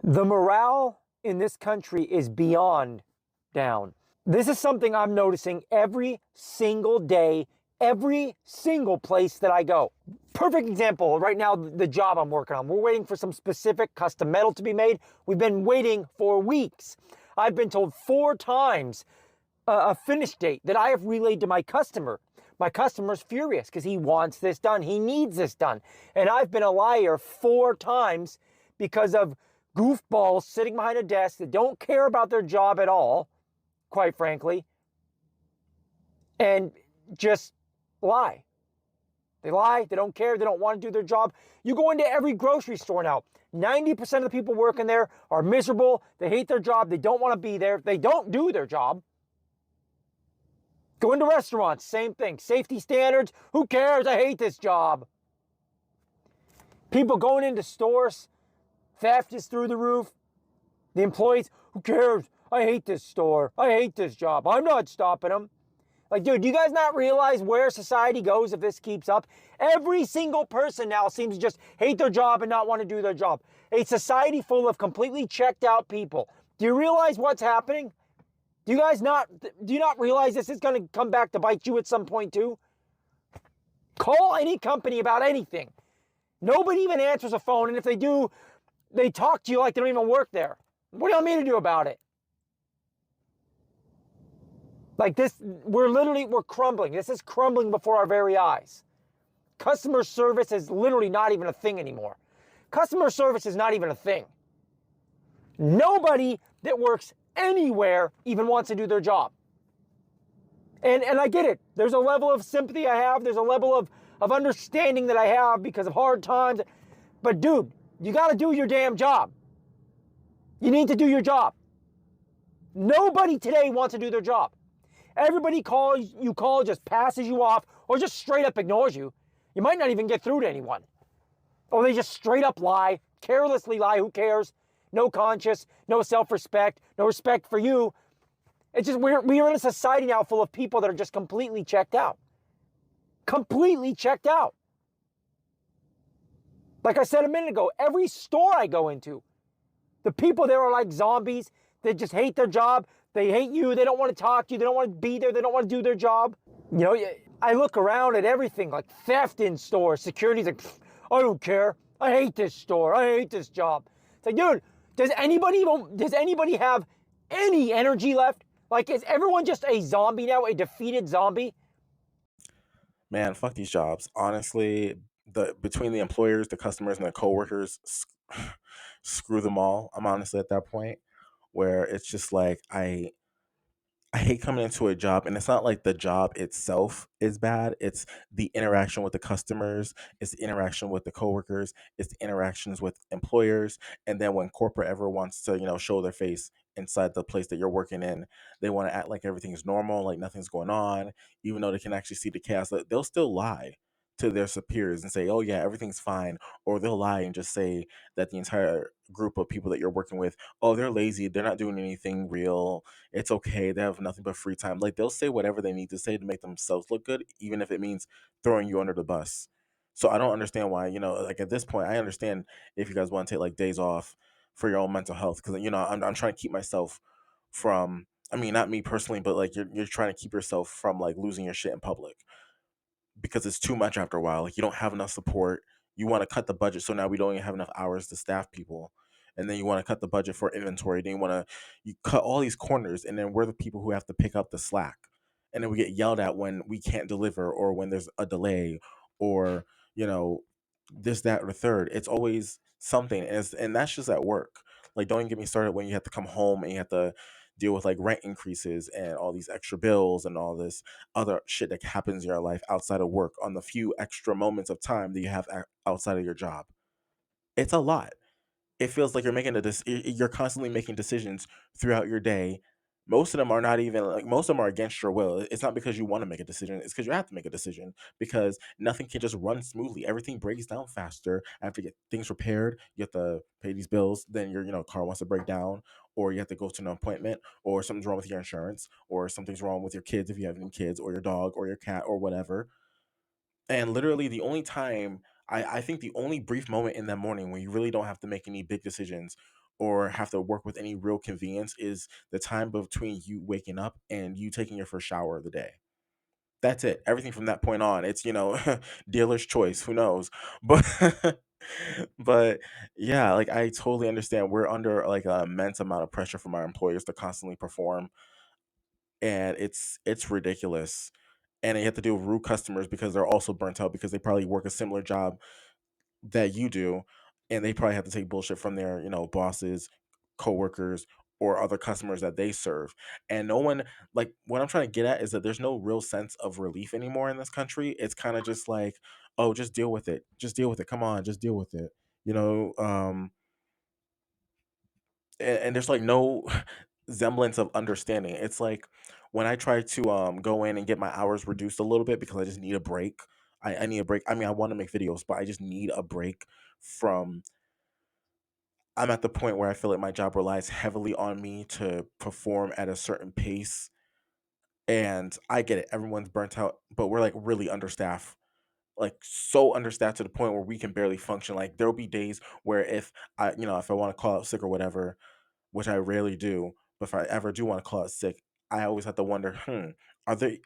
The morale in this country is beyond down. This is something I'm noticing every single day, every single place that I go. Perfect example right now, the job I'm working on. We're waiting for some specific custom metal to be made. We've been waiting for weeks. I've been told 4 times a finish date that I have relayed to my customer. My customer's furious because he wants this done. He needs this done. And I've been a liar 4 times because of goofballs sitting behind a desk that don't care about their job at all, quite frankly, and just lie. They lie, they don't care, they don't want to do their job. You go into every grocery store now, 90% of the people working there are miserable, they hate their job, they don't want to be there, they don't do their job. Go into restaurants, same thing. Safety standards, who cares? I hate this job. People going into stores, theft is through the roof. The employees, who cares? I hate this store. I hate this job. I'm not stopping them. Like, dude, do you guys not realize where society goes if this keeps up? Every single person now seems to just hate their job and not want to do their job. A society full of completely checked out people. Do you realize what's happening? Do you not realize this is going to come back to bite you at some point too? Call any company about anything. Nobody even answers a phone, and if they do, they talk to you like they don't even work there. What do you want me to do about it? Like this, we're crumbling. This is crumbling before our very eyes. Customer service is literally not even a thing anymore. Customer service is not even a thing. Nobody that works anywhere even wants to do their job. And I get it. There's a level of sympathy I have. There's a level of understanding that I have because of hard times. But dude, you got to do your damn job. You need to do your job. Nobody today wants to do their job. Everybody you call just passes you off or just straight up ignores you. You might not even get through to anyone. Or they just straight up lie, carelessly lie, who cares? No conscience, no self-respect, no respect for you. It's just we're in a society now full of people that are just completely checked out. Completely checked out. Like I said a minute ago, every store I go into, the people there are like zombies. They just hate their job. They hate you. They don't want to talk to you. They don't want to be there. They don't want to do their job. You know, I look around at everything like theft in stores. Security's like, I don't care. I hate this store. I hate this job. It's like, dude, does anybody have any energy left? Like, is everyone just a zombie now, a defeated zombie? Man, fuck these jobs. Honestly, between the employers, the customers, and the coworkers, screw them all. I'm honestly at that point where it's just like I hate coming into a job, and it's not like the job itself is bad. It's the interaction with the customers, it's the interaction with the coworkers, it's the interactions with employers, and then when corporate ever wants to, show their face inside the place that you're working in, they want to act like everything's normal, like nothing's going on, even though they can actually see the chaos. Like, they'll still lie to their superiors and say, "Oh yeah, everything's fine," or they'll lie and just say that the entire group of people that you're working with, oh, they're lazy, they're not doing anything real, it's okay, they have nothing but free time. Like, they'll say whatever they need to say to make themselves look good, even if it means throwing you under the bus. So I don't understand why, like at this point, I understand if you guys want to take like days off for your own mental health, because I'm trying to keep myself from, I mean, not me personally, but like you're trying to keep yourself from like losing your shit in public because it's too much after a while. Like, you don't have enough support. You want to cut the budget, so now we don't even have enough hours to staff people. And then you want to cut the budget for inventory. Then you cut all these corners, and then we're the people who have to pick up the slack. And then we get yelled at when we can't deliver, or when there's a delay, or you know this, that, or the third. It's always something, and that's just at work. Like, don't even get me started when you have to come home and you have to deal with like rent increases and all these extra bills and all this other shit that happens in your life outside of work on the few extra moments of time that you have outside of your job. It's a lot. It feels like you're constantly making decisions throughout your day. Most of them are not even like, most of them are against your will. It's not because you want to make a decision, it's because you have to make a decision, because nothing can just run smoothly. Everything breaks down faster. After you get things repaired, you have to pay these bills, then your car wants to break down, or you have to go to an appointment, or something's wrong with your insurance, or something's wrong with your kids if you have any kids, or your dog or your cat or whatever. And literally, the only time, I think the only brief moment in that morning when you really don't have to make any big decisions, or have to work with any real convenience is the time between you waking up and you taking your first shower of the day. That's it. Everything from that point on, it's, dealer's choice. Who knows? But but yeah, like I totally understand. We're under like an immense amount of pressure from our employers to constantly perform, and it's ridiculous. And they have to deal with rude customers because they're also burnt out because they probably work a similar job that you do, and they probably have to take bullshit from their, bosses, coworkers, or other customers that they serve. And no one, like, what I'm trying to get at is that there's no real sense of relief anymore in this country. It's kind of just like, oh, just deal with it. Just deal with it. Come on, just deal with it. You know, and there's like no semblance of understanding. It's like when I try to go in and get my hours reduced a little bit because I just need a break. I need a break. I mean, I want to make videos, but I just need a break from. I'm at the point where I feel like my job relies heavily on me to perform at a certain pace. And I get it. Everyone's burnt out, but we're like really understaffed, like so understaffed to the point where we can barely function. Like there'll be days where if I want to call out sick or whatever, which I rarely do, but if I ever do want to call out sick, I always have to wonder, are they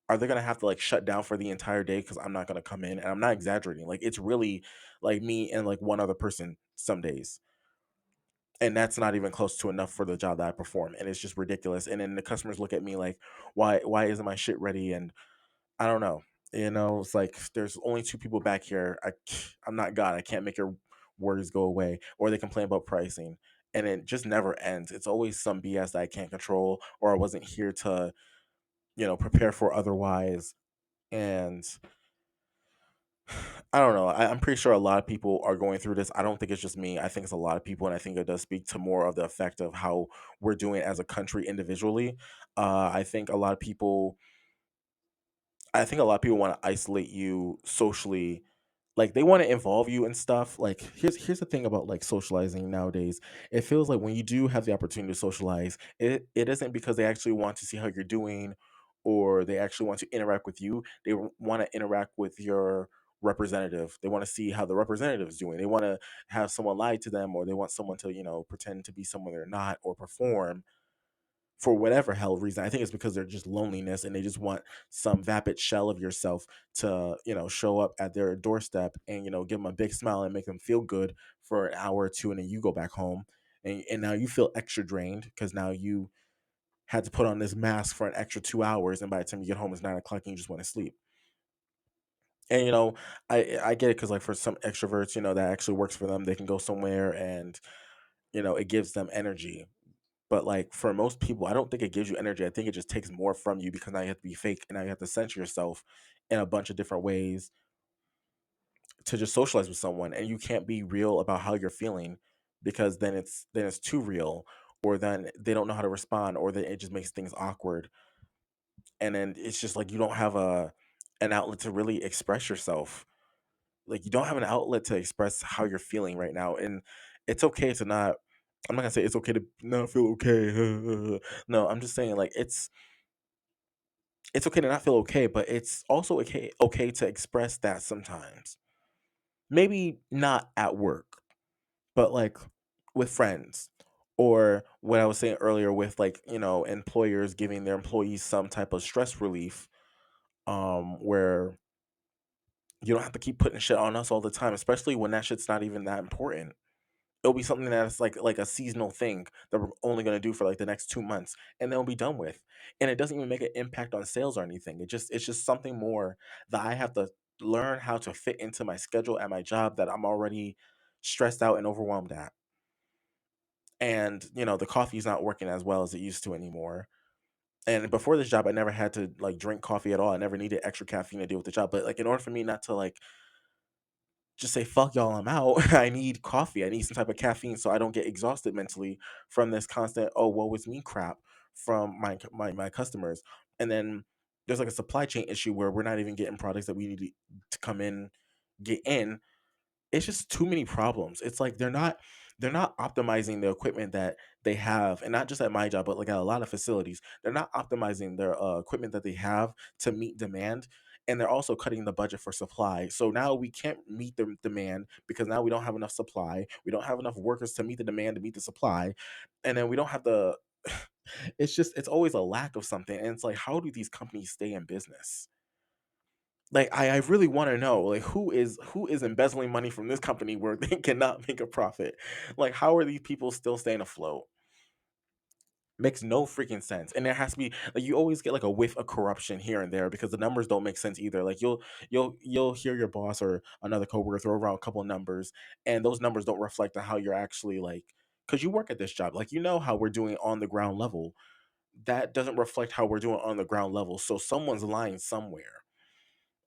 are they gonna have to like shut down for the entire day because I'm not gonna come in? And I'm not exaggerating. Like it's really like me and like one other person some days. And that's not even close to enough for the job that I perform. And it's just ridiculous. And then the customers look at me like, why isn't my shit ready? And I don't know. It's like there's only two people back here. I'm not God. I can't make your words go away. Or they complain about pricing. And it just never ends. It's always some BS that I can't control or I wasn't here to, prepare for otherwise. And I don't know. I'm pretty sure a lot of people are going through this. I don't think it's just me. I think it's a lot of people, and I think it does speak to more of the effect of how we're doing as a country individually. I think a lot of people I think a lot of people want to isolate you socially. Like they want to involve you in stuff. Like here's the thing about like socializing nowadays. It feels like when you do have the opportunity to socialize, it isn't because they actually want to see how you're doing or they actually want to interact with you. They want to interact with your representative. They want to see how the representative is doing. They want to have someone lie to them or they want someone to, pretend to be someone they're not or perform for whatever hell reason. I think it's because they're just loneliness and they just want some vapid shell of yourself to, show up at their doorstep and, give them a big smile and make them feel good for an hour or two. And then you go back home and now you feel extra drained because now you had to put on this mask for an extra 2 hours. And by the time you get home, it's 9 o'clock and you just want to sleep. And, I get it because, like, for some extroverts, that actually works for them. They can go somewhere and, it gives them energy. But like for most people, I don't think it gives you energy. I think it just takes more from you because now you have to be fake and now you have to censor yourself in a bunch of different ways to just socialize with someone. And you can't be real about how you're feeling because then it's too real, or then they don't know how to respond, or then it just makes things awkward. And then it's just like you don't have an outlet to really express yourself. Like you don't have an outlet to express how you're feeling right now. And it's okay to not I'm not gonna say it's okay to not feel okay. No, I'm just saying like it's okay to not feel okay, but it's also okay to express that sometimes. Maybe not at work, but like with friends. Or what I was saying earlier with like, employers giving their employees some type of stress relief, where you don't have to keep putting shit on us all the time, especially when that shit's not even that important. It'll be something that's like a seasonal thing that we're only gonna do for like the next 2 months, and then we'll be done with. And it doesn't even make an impact on sales or anything. It's just something more that I have to learn how to fit into my schedule at my job that I'm already stressed out and overwhelmed at. And the coffee's not working as well as it used to anymore. And before this job, I never had to like drink coffee at all. I never needed extra caffeine to deal with the job. But like in order for me not to like just say fuck y'all, I'm out. I need coffee. I need some type of caffeine so I don't get exhausted mentally from this constant oh woe is me crap from my customers. And then there's like a supply chain issue where we're not even getting products that we need to come in get in. It's just too many problems. It's like they're not optimizing the equipment that they have, and not just at my job, but like at a lot of facilities. They're not optimizing their equipment that they have to meet demand, and they're also cutting the budget for supply. So now we can't meet the demand because now we don't have enough supply. We don't have enough workers to meet the demand to meet the supply, and then we don't have the. It's always a lack of something, and it's like, how do these companies stay in business? Like, I really want to know, like, who is embezzling money from this company where they cannot make a profit? Like, how are these people still staying afloat? Makes no freaking sense. And there has to be, like, you always get like a whiff of corruption here and there because the numbers don't make sense either. Like, you'll hear your boss or another coworker throw around a couple of numbers, and those numbers don't reflect on how you're actually like, because you work at this job, like, you know how we're doing on the ground level. That doesn't reflect how we're doing on the ground level. So someone's lying somewhere,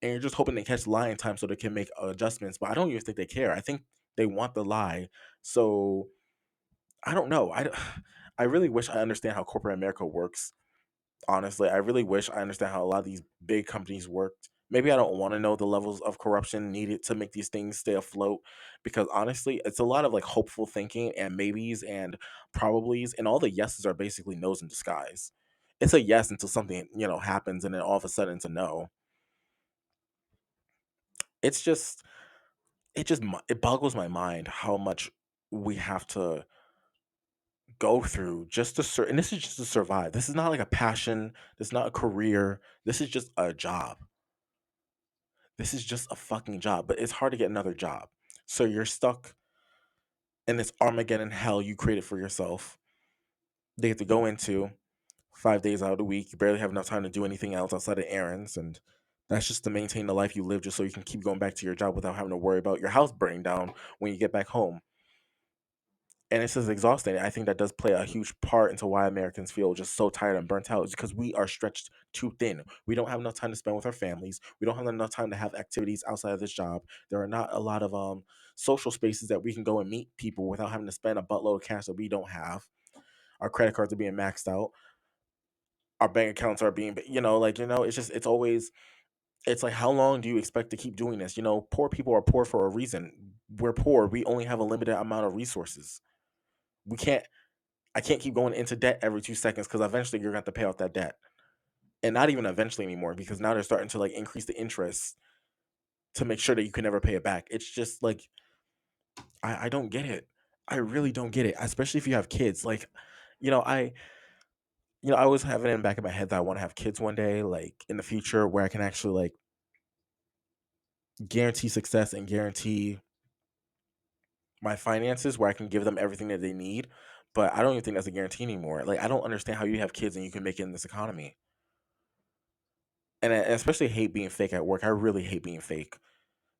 and you're just hoping they catch lying time so they can make adjustments. But I don't even think they care. I think they want the lie. So I don't know. I really wish I understand how corporate America works. Honestly, I really wish I understand how a lot of these big companies worked. Maybe I don't want to know the levels of corruption needed to make these things stay afloat, because honestly, it's a lot of like hopeful thinking and maybes and probablys, and all the yeses are basically no's in disguise. It's a yes until something, happens, and then all of a sudden it's a no. It's just it boggles my mind how much we have to go through just to and this is just to survive. This is not like a passion, this is not a career, this is just a job. This is just a fucking job, but it's hard to get another job. So you're stuck in this Armageddon hell you created for yourself. They have to go into 5 days out of the week. You barely have enough time to do anything else outside of errands, and that's just to maintain the life you live, just so you can keep going back to your job without having to worry about your house burning down when you get back home. And it's just exhausting. I think that does play a huge part into why Americans feel just so tired and burnt out, is because we are stretched too thin. We don't have enough time to spend with our families. We don't have enough time to have activities outside of this job. There are not a lot of social spaces that we can go and meet people without having to spend a buttload of cash that we don't have. Our credit cards are being maxed out. Our bank accounts are being, it's just, it's like, how long do you expect to keep doing this? Poor people are poor for a reason. We're poor. We only have a limited amount of resources. We can't I can't keep going into debt every 2 seconds, because eventually you're gonna have to pay off that debt. And not even eventually anymore, because now they're starting to like increase the interest to make sure that you can never pay it back. It's just like, I don't get it. I really don't get it. Especially if you have kids. Like, you know, I I always have it in the back of my head that I want to have kids one day, like in the future, where I can actually like guarantee success and guarantee my finances, where I can give them everything that they need. But I don't even think that's a guarantee anymore. Like, I don't understand how you have kids and you can make it in this economy. And I especially hate being fake at work. I really hate being fake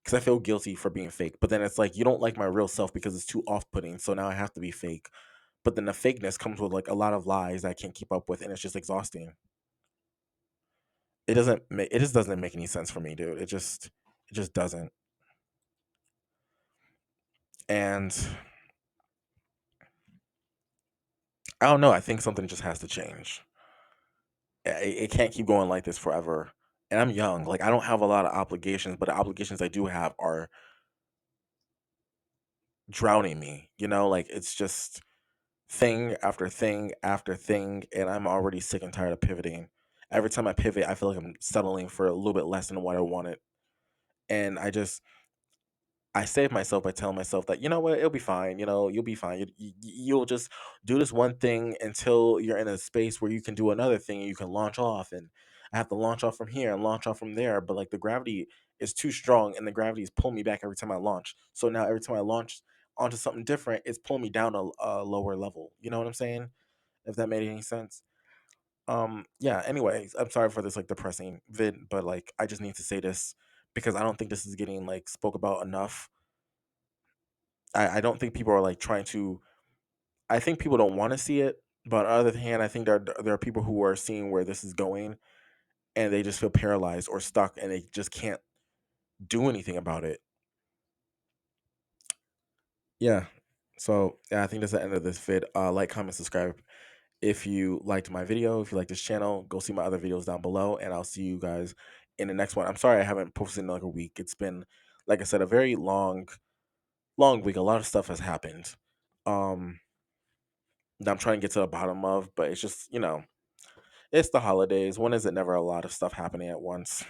because I feel guilty for being fake. But then it's like, you don't like my real self because it's too off-putting. So now I have to be fake. But then the fakeness comes with like a lot of lies that I can't keep up with, and it's just exhausting. It just doesn't make any sense for me, dude. It just doesn't. And I don't know. I think something just has to change. It can't keep going like this forever. And I'm young. Like, I don't have a lot of obligations, but the obligations I do have are drowning me. Like, it's just thing after thing after thing, and I'm already sick and tired of pivoting. Every time I pivot, I feel like I'm settling for a little bit less than what I wanted. And I save myself by telling myself that, you know what, it'll be fine. You'll be fine. You'll just do this one thing until you're in a space where you can do another thing and you can launch off. And I have to launch off from here and launch off from there. But like, the gravity is too strong, and the gravity is pulling me back every time I launch. So now every time I launch onto something different, it's pulling me down a lower level. You know what I'm saying? If that made any sense. Yeah, anyways, I'm sorry for this like depressing vid, but like, I just need to say this because I don't think this is getting like spoke about enough. I don't think people are like trying to. I think people don't want to see it, but on the other hand, I think there are people who are seeing where this is going, and they just feel paralyzed or stuck, and they just can't do anything about it. Yeah. So yeah, I think that's the end of this vid. Like, comment, subscribe if you liked my video. If you like this channel, go see my other videos down below, and I'll see you guys in the next one. I'm sorry I haven't posted in like a week. It's been, like I said, a very long week. A lot of stuff has happened. Um, that I'm trying to get to the bottom of, but it's just, it's the holidays. When is it never a lot of stuff happening at once?